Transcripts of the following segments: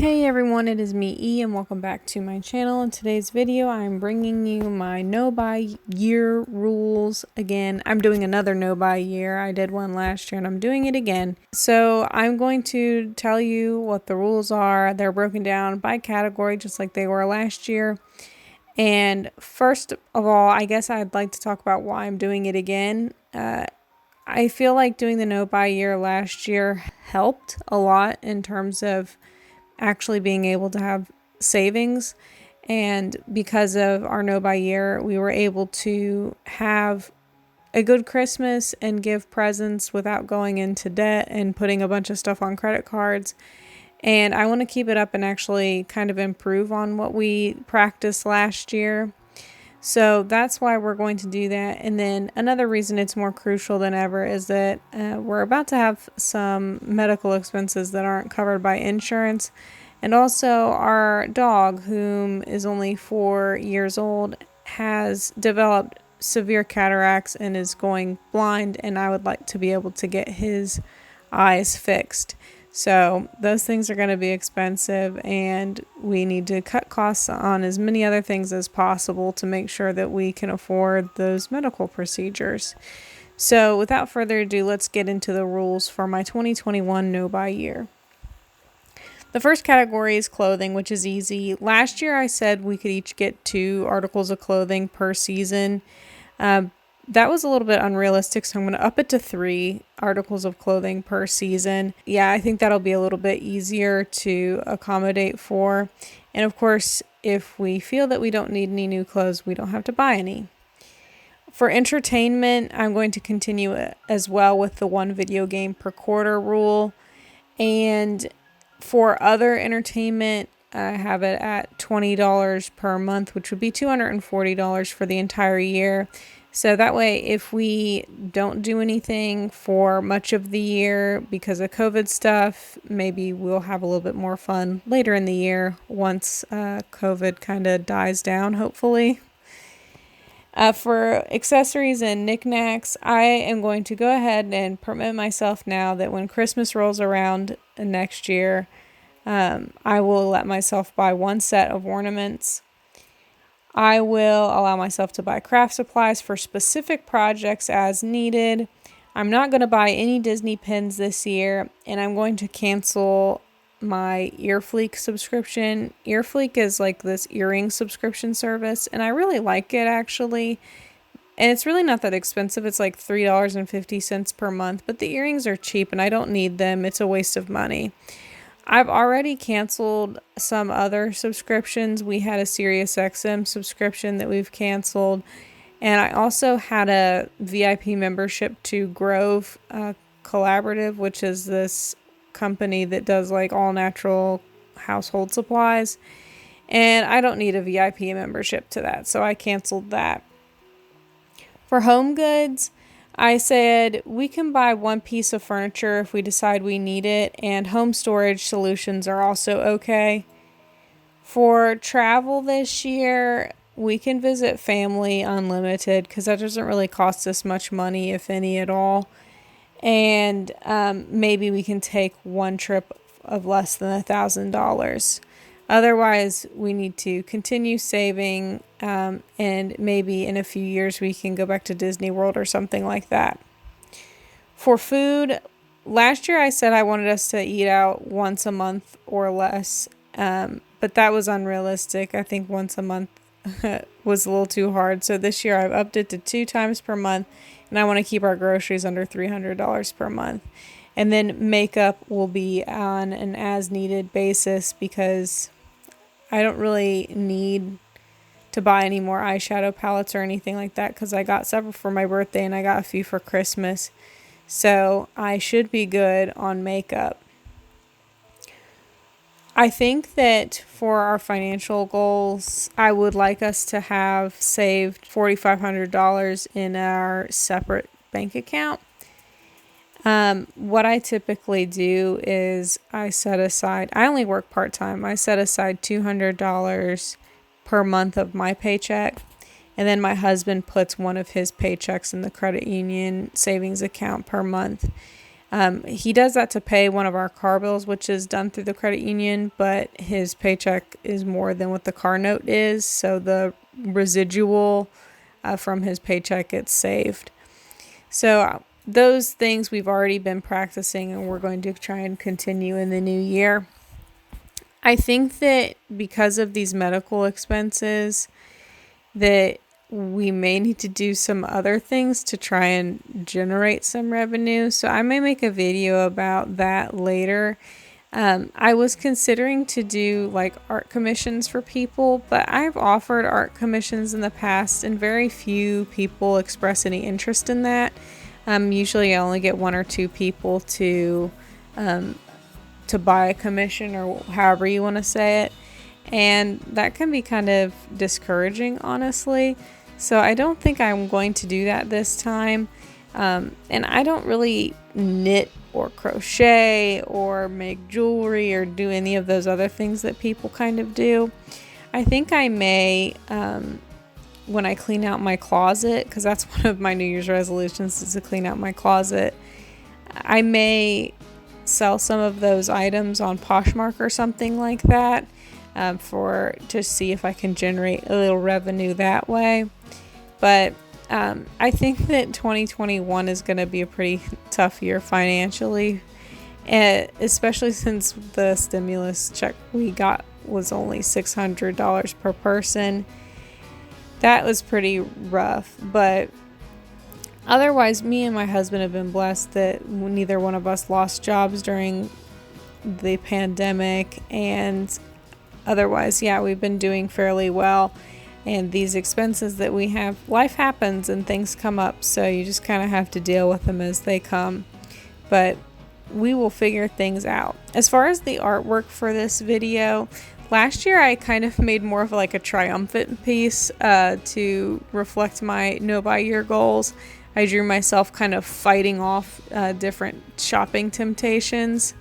Hey everyone, it is me E and welcome back to my channel. In today's video I'm bringing you my no buy year rules again. I'm doing another no buy year. I did one last year and I'm doing it again. So I'm going to tell you what the rules are. They're broken down by category just like they were last year. And first of all, I guess I'd like to talk about why I'm doing it again. I feel like doing the no buy year last year helped a lot in terms of actually being able to have savings, and because of our no buy year we were able to have a good Christmas and give presents without going into debt and putting a bunch of stuff on credit cards. And I want to keep it up and actually kind of improve on what we practiced last year. So that's why we're going to do that. And then another reason it's more crucial than ever is that we're about to have some medical expenses that aren't covered by insurance. And also our dog, whom is only 4 years old, has developed severe cataracts and is going blind. And I would like to be able to get his eyes fixed. So those things are going to be expensive, and we need to cut costs on as many other things as possible to make sure that we can afford those medical procedures. So without further ado, let's get into the rules for my 2021 no buy year. The first category is clothing, which is easy. Last year I said we could each get 2 articles of clothing per season. That was a little bit unrealistic, so I'm going to up it to 3 articles of clothing per season. Yeah, I think that'll be a little bit easier to accommodate for. And of course, if we feel that we don't need any new clothes, we don't have to buy any. For entertainment, I'm going to continue as well with the 1 video game per quarter rule. And for other entertainment, I have it at $20 per month, which would be $240 for the entire year. So that way, if we don't do anything for much of the year because of COVID stuff, maybe we'll have a little bit more fun later in the year once COVID kind of dies down, hopefully. For accessories and knickknacks, I am going to go ahead and permit myself now that when Christmas rolls around next year, I will let myself buy 1 set of ornaments. I will allow myself to buy craft supplies for specific projects as needed. I'm not going to buy any Disney pins this year, and I'm going to cancel my Earfleek subscription. Earfleek is like this earring subscription service, and I really like it actually. And it's really not that expensive. It's like $3.50 per month, but the earrings are cheap and I don't need them. It's a waste of money. I've already canceled some other subscriptions. We had a SiriusXM subscription that we've canceled. And I also had a VIP membership to Grove Collaborative, which is this company that does like all natural household supplies. And I don't need a VIP membership to that, so I canceled that. For home goods, I said we can buy 1 piece of furniture if we decide we need it, and home storage solutions are also okay. For travel this year, we can visit family unlimited because that doesn't really cost us much money, if any at all. And maybe we can take 1 trip of less than $1,000. Otherwise, we need to continue saving, and maybe in a few years we can go back to Disney World or something like that. For food, last year I said I wanted us to eat out once a month or less, but that was unrealistic. I think once a month was a little too hard. So this year I've upped it to 2 times per month, and I want to keep our groceries under $300 per month. And then makeup will be on an as-needed basis because I don't really need to buy any more eyeshadow palettes or anything like that because I got several for my birthday and I got a few for Christmas. So I should be good on makeup. I think that for our financial goals, I would like us to have saved $4,500 in our separate bank account. What I typically do is I only work part-time. I set aside $200 per month of my paycheck, and then my husband puts one of his paychecks in the credit union savings account per month. He does that to pay one of our car bills, which is done through the credit union, but his paycheck is more than what the car note is, so the residual from his paycheck gets saved. So those things we've already been practicing, and we're going to try and continue in the new year. I think that because of these medical expenses, that we may need to do some other things to try and generate some revenue. So I may make a video about that later. I was considering to do like art commissions for people, but I've offered art commissions in the past and very few people express any interest in that. Usually I only get 1 or 2 people to buy a commission, or however you want to say it. And that can be kind of discouraging, honestly. So I don't think I'm going to do that this time. And I don't really knit or crochet or make jewelry or do any of those other things that people kind of do. I think I may, when I clean out my closet, because that's one of my New Year's resolutions, is to clean out my closet, I may sell some of those items on Poshmark or something like that, to see if I can generate a little revenue that way. But I think that 2021 is going to be a pretty tough year financially, especially since the stimulus check we got was only $600 per person. That was pretty rough, but otherwise, me and my husband have been blessed that neither one of us lost jobs during the pandemic, and otherwise, yeah, we've been doing fairly well. And these expenses that we have, life happens and things come up, so you just kind of have to deal with them as they come. But we will figure things out. As far as the artwork for this video, last year I kind of made more of like a triumphant piece to reflect my no-buy-year goals. I drew myself kind of fighting off different shopping temptations.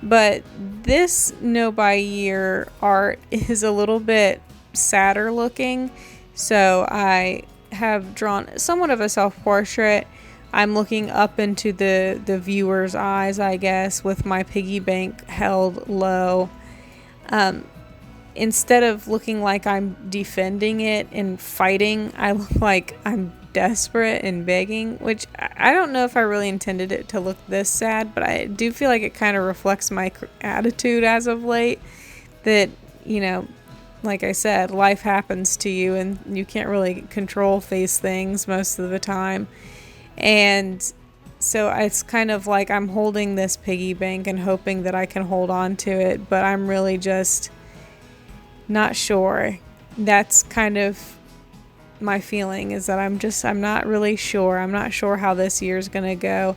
But this no-buy-year art is a little bit sadder looking, so I have drawn somewhat of a self-portrait. I'm looking up into the viewer's eyes, I guess, with my piggy bank held low. Instead of looking like I'm defending it and fighting, I look like I'm desperate and begging, which I don't know if I really intended it to look this sad, but I do feel like it kind of reflects my attitude as of late, that, you know, like I said, life happens to you and you can't really face things most of the time. And so it's kind of like I'm holding this piggy bank and hoping that I can hold on to it, but I'm really just not sure. That's kind of my feeling, is that I'm not really sure. I'm not sure how this year's going to go.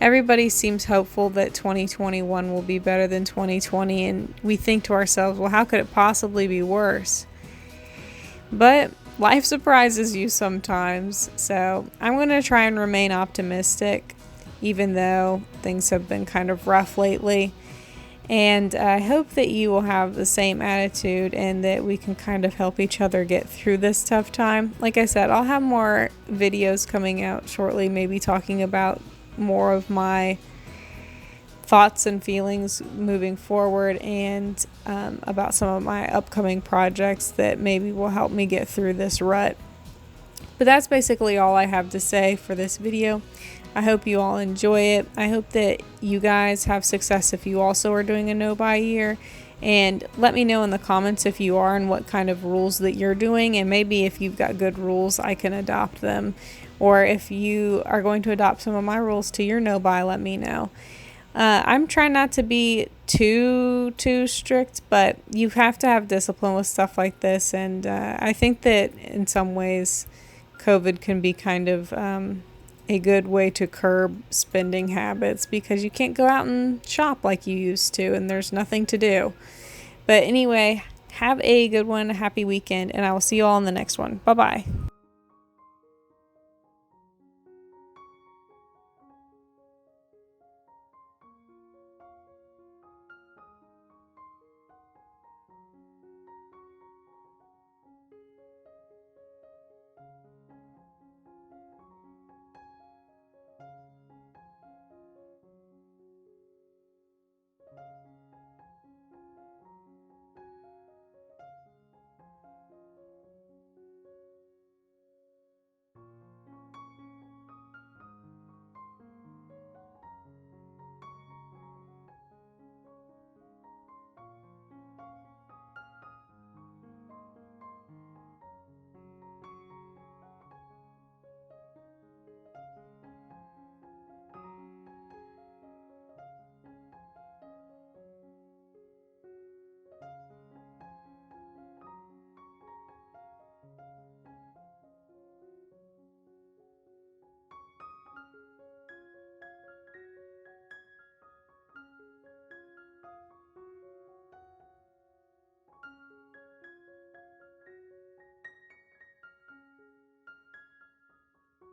Everybody seems hopeful that 2021 will be better than 2020, and we think to ourselves, well, how could it possibly be worse? But life surprises you sometimes, so I'm going to try and remain optimistic, even though things have been kind of rough lately. And I hope that you will have the same attitude and that we can kind of help each other get through this tough time. Like I said, I'll have more videos coming out shortly, maybe talking about more of my thoughts and feelings moving forward, and about some of my upcoming projects that maybe will help me get through this rut. But that's basically all I have to say for this video. I hope you all enjoy it. I hope that you guys have success if you also are doing a no-buy year. And let me know in the comments if you are and what kind of rules that you're doing. And maybe if you've got good rules, I can adopt them. Or if you are going to adopt some of my rules to your no-buy, let me know. I'm trying not to be too strict, but you have to have discipline with stuff like this. And I think that in some ways, COVID can be kind of a good way to curb spending habits, because you can't go out and shop like you used to, and there's nothing to do. But anyway, have a good one, a happy weekend, and I will see you all in the next one. Bye-bye.